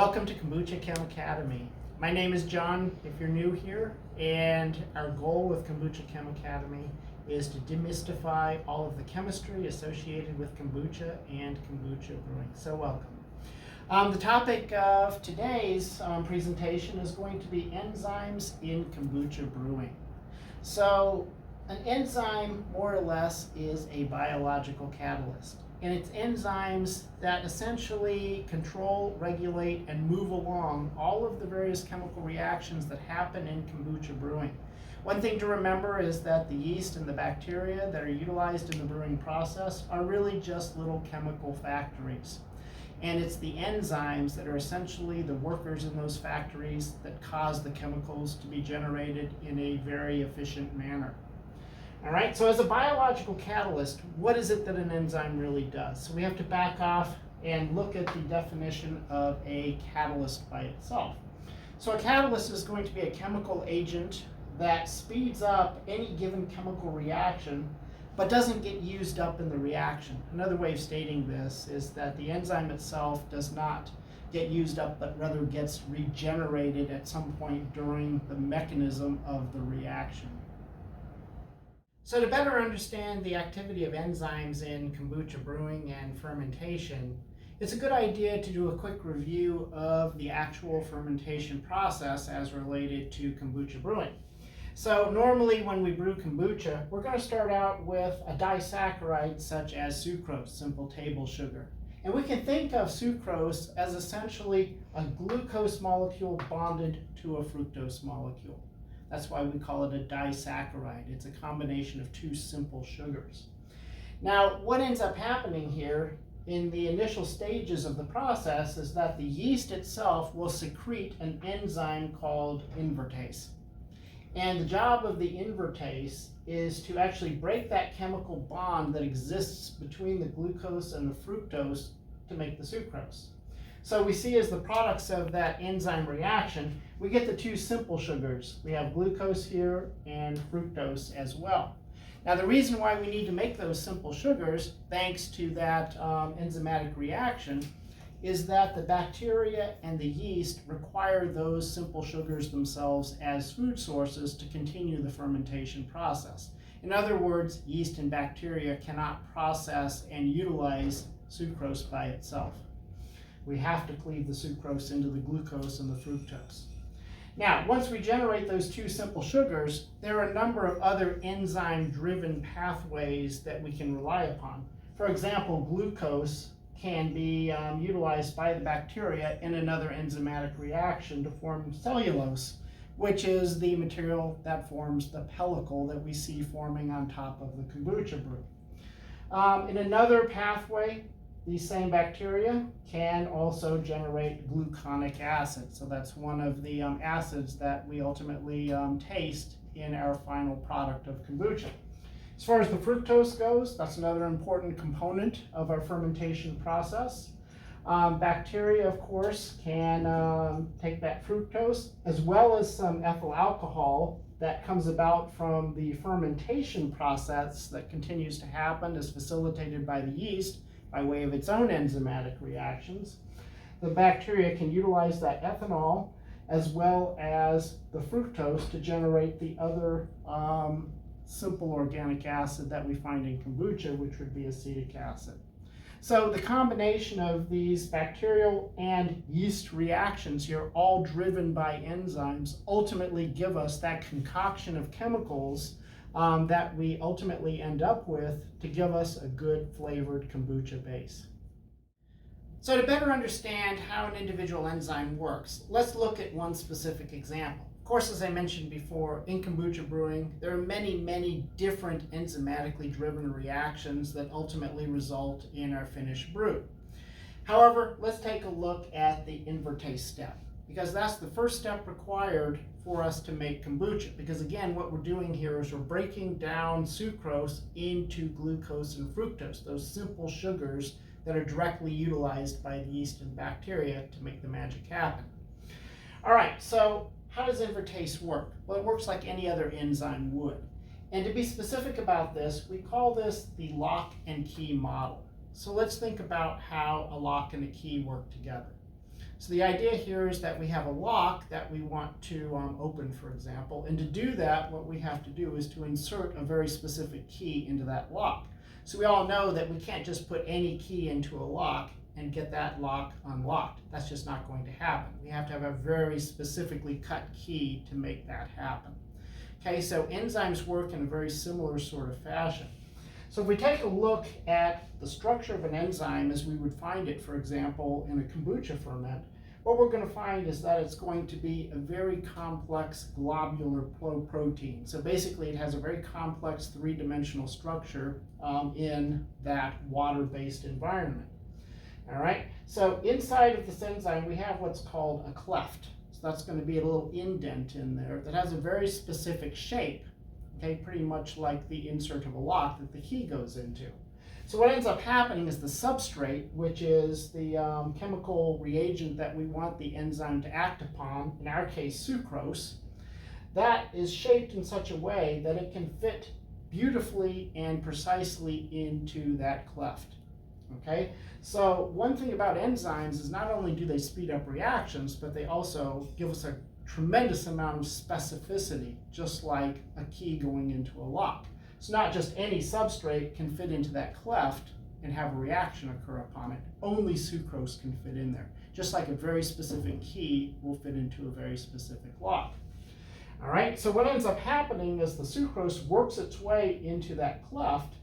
Welcome to Kombucha Chem Academy. My name is John, if you're new here, and our goal with Kombucha Chem Academy is to demystify all of the chemistry associated with kombucha and kombucha brewing. So welcome. The topic of today's presentation is going to be enzymes in kombucha brewing. So an enzyme, more or less, is a biological catalyst. And it's enzymes that essentially control, regulate, and move along all of the various chemical reactions that happen in kombucha brewing. One thing to remember is that the yeast and the bacteria that are utilized in the brewing process are really just little chemical factories. And it's the enzymes that are essentially the workers in those factories that cause the chemicals to be generated in a very efficient manner. All right, so as a biological catalyst, what is it that an enzyme really does? So we have to back off and look at the definition of a catalyst by itself. So a catalyst is going to be a chemical agent that speeds up any given chemical reaction, but doesn't get used up in the reaction. Another way of stating this is that the enzyme itself does not get used up, but rather gets regenerated at some point during the mechanism of the reaction. So to better understand the activity of enzymes in kombucha brewing and fermentation, it's a good idea to do a quick review of the actual fermentation process as related to kombucha brewing. So normally when we brew kombucha, we're going to start out with a disaccharide such as sucrose, simple table sugar. And we can think of sucrose as essentially a glucose molecule bonded to a fructose molecule. That's why we call it a disaccharide. It's a combination of two simple sugars. Now, what ends up happening here in the initial stages of the process is that the yeast itself will secrete an enzyme called invertase. And the job of the invertase is to actually break that chemical bond that exists between the glucose and the fructose to make the sucrose. So we see as the products of that enzyme reaction, we get the two simple sugars. We have glucose here and fructose as well. Now the reason why we need to make those simple sugars, thanks to that enzymatic reaction, is that the bacteria and the yeast require those simple sugars themselves as food sources to continue the fermentation process. In other words, yeast and bacteria cannot process and utilize sucrose by itself. We have to cleave the sucrose into the glucose and the fructose. Now, once we generate those two simple sugars, there are a number of other enzyme-driven pathways that we can rely upon. For example, glucose can be utilized by the bacteria in another enzymatic reaction to form cellulose, which is the material that forms the pellicle that we see forming on top of the kombucha brew. In another pathway, these same bacteria can also generate gluconic acid. So that's one of the acids that we ultimately taste in our final product of kombucha. As far as the fructose goes, that's another important component of our fermentation process. Bacteria, of course, can take that fructose as well as some ethyl alcohol that comes about from the fermentation process that continues to happen, is facilitated by the yeast by way of its own enzymatic reactions. The bacteria can utilize that ethanol as well as the fructose to generate the other simple organic acid that we find in kombucha, which would be acetic acid. So the combination of these bacterial and yeast reactions here, all driven by enzymes, ultimately give us that concoction of chemicals that we ultimately end up with to give us a good flavored kombucha base. So to better understand how an individual enzyme works, let's look at one specific example. Of course, as I mentioned before, in kombucha brewing, there are many different enzymatically driven reactions that ultimately result in our finished brew. However, let's take a look at the invertase step, because that's the first step required for us to make kombucha. Because again, what we're doing here is we're breaking down sucrose into glucose and fructose, those simple sugars that are directly utilized by the yeast and bacteria to make the magic happen. All right, so how does invertase work? Well, it works like any other enzyme would. And to be specific about this, we call this the lock and key model. So let's think about how a lock and a key work together. So the idea here is that we have a lock that we want to open, for example, and to do that, what we have to do is to insert a very specific key into that lock. So we all know that we can't just put any key into a lock and get that lock unlocked. That's just not going to happen. We have to have a very specifically cut key to make that happen. Okay, so enzymes work in a very similar sort of fashion. So if we take a look at the structure of an enzyme as we would find it, for example, in a kombucha ferment, what we're going to find is that it's going to be a very complex globular protein. So basically it has a very complex three-dimensional structure in that water-based environment. All right, so inside of this enzyme we have what's called a cleft. So that's going to be a little indent in there that has a very specific shape. Okay, pretty much like the insert of a lock that the key goes into. So what ends up happening is the substrate, which is the chemical reagent that we want the enzyme to act upon, in our case sucrose, that is shaped in such a way that it can fit beautifully and precisely into that cleft. Okay, so one thing about enzymes is not only do they speed up reactions, but they also give us a tremendous amount of specificity, just like a key going into a lock. So not just any substrate can fit into that cleft and have a reaction occur upon it. Only sucrose can fit in there, just like a very specific key will fit into a very specific lock. All right, so what ends up happening is the sucrose works its way into that cleft,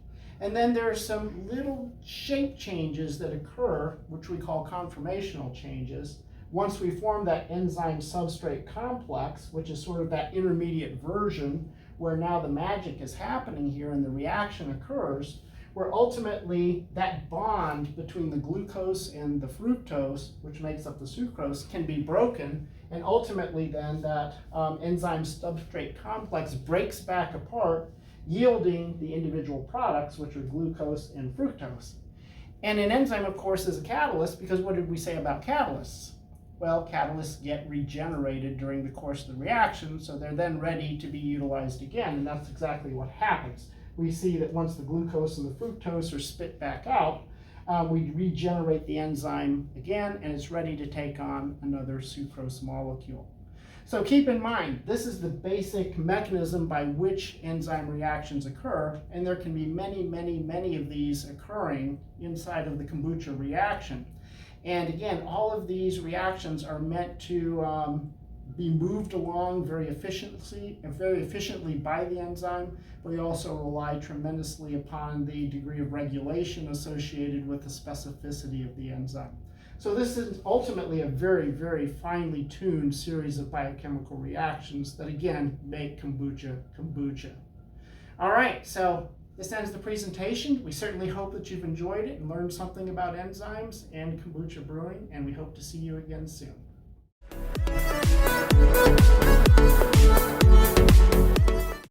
and then there are some little shape changes that occur, which we call conformational changes, once we form that enzyme substrate complex, which is sort of that intermediate version where now the magic is happening here and the reaction occurs, where ultimately that bond between the glucose and the fructose, which makes up the sucrose, can be broken, and ultimately then that enzyme substrate complex breaks back apart, yielding the individual products, which are glucose and fructose. And an enzyme, of course, is a catalyst, because what did we say about catalysts? Well, catalysts get regenerated during the course of the reaction, so they're then ready to be utilized again, and that's exactly what happens. We see that once the glucose and the fructose are spit back out, we regenerate the enzyme again, and it's ready to take on another sucrose molecule. So keep in mind, this is the basic mechanism by which enzyme reactions occur, and there can be many, many, many of these occurring inside of the kombucha reaction. And again, all of these reactions are meant to be moved along very efficiently by the enzyme, but they also rely tremendously upon the degree of regulation associated with the specificity of the enzyme. So this is ultimately a very, very finely tuned series of biochemical reactions that again make kombucha kombucha. All right, so this ends the presentation. We certainly hope that you've enjoyed it and learned something about enzymes and kombucha brewing, and we hope to see you again soon.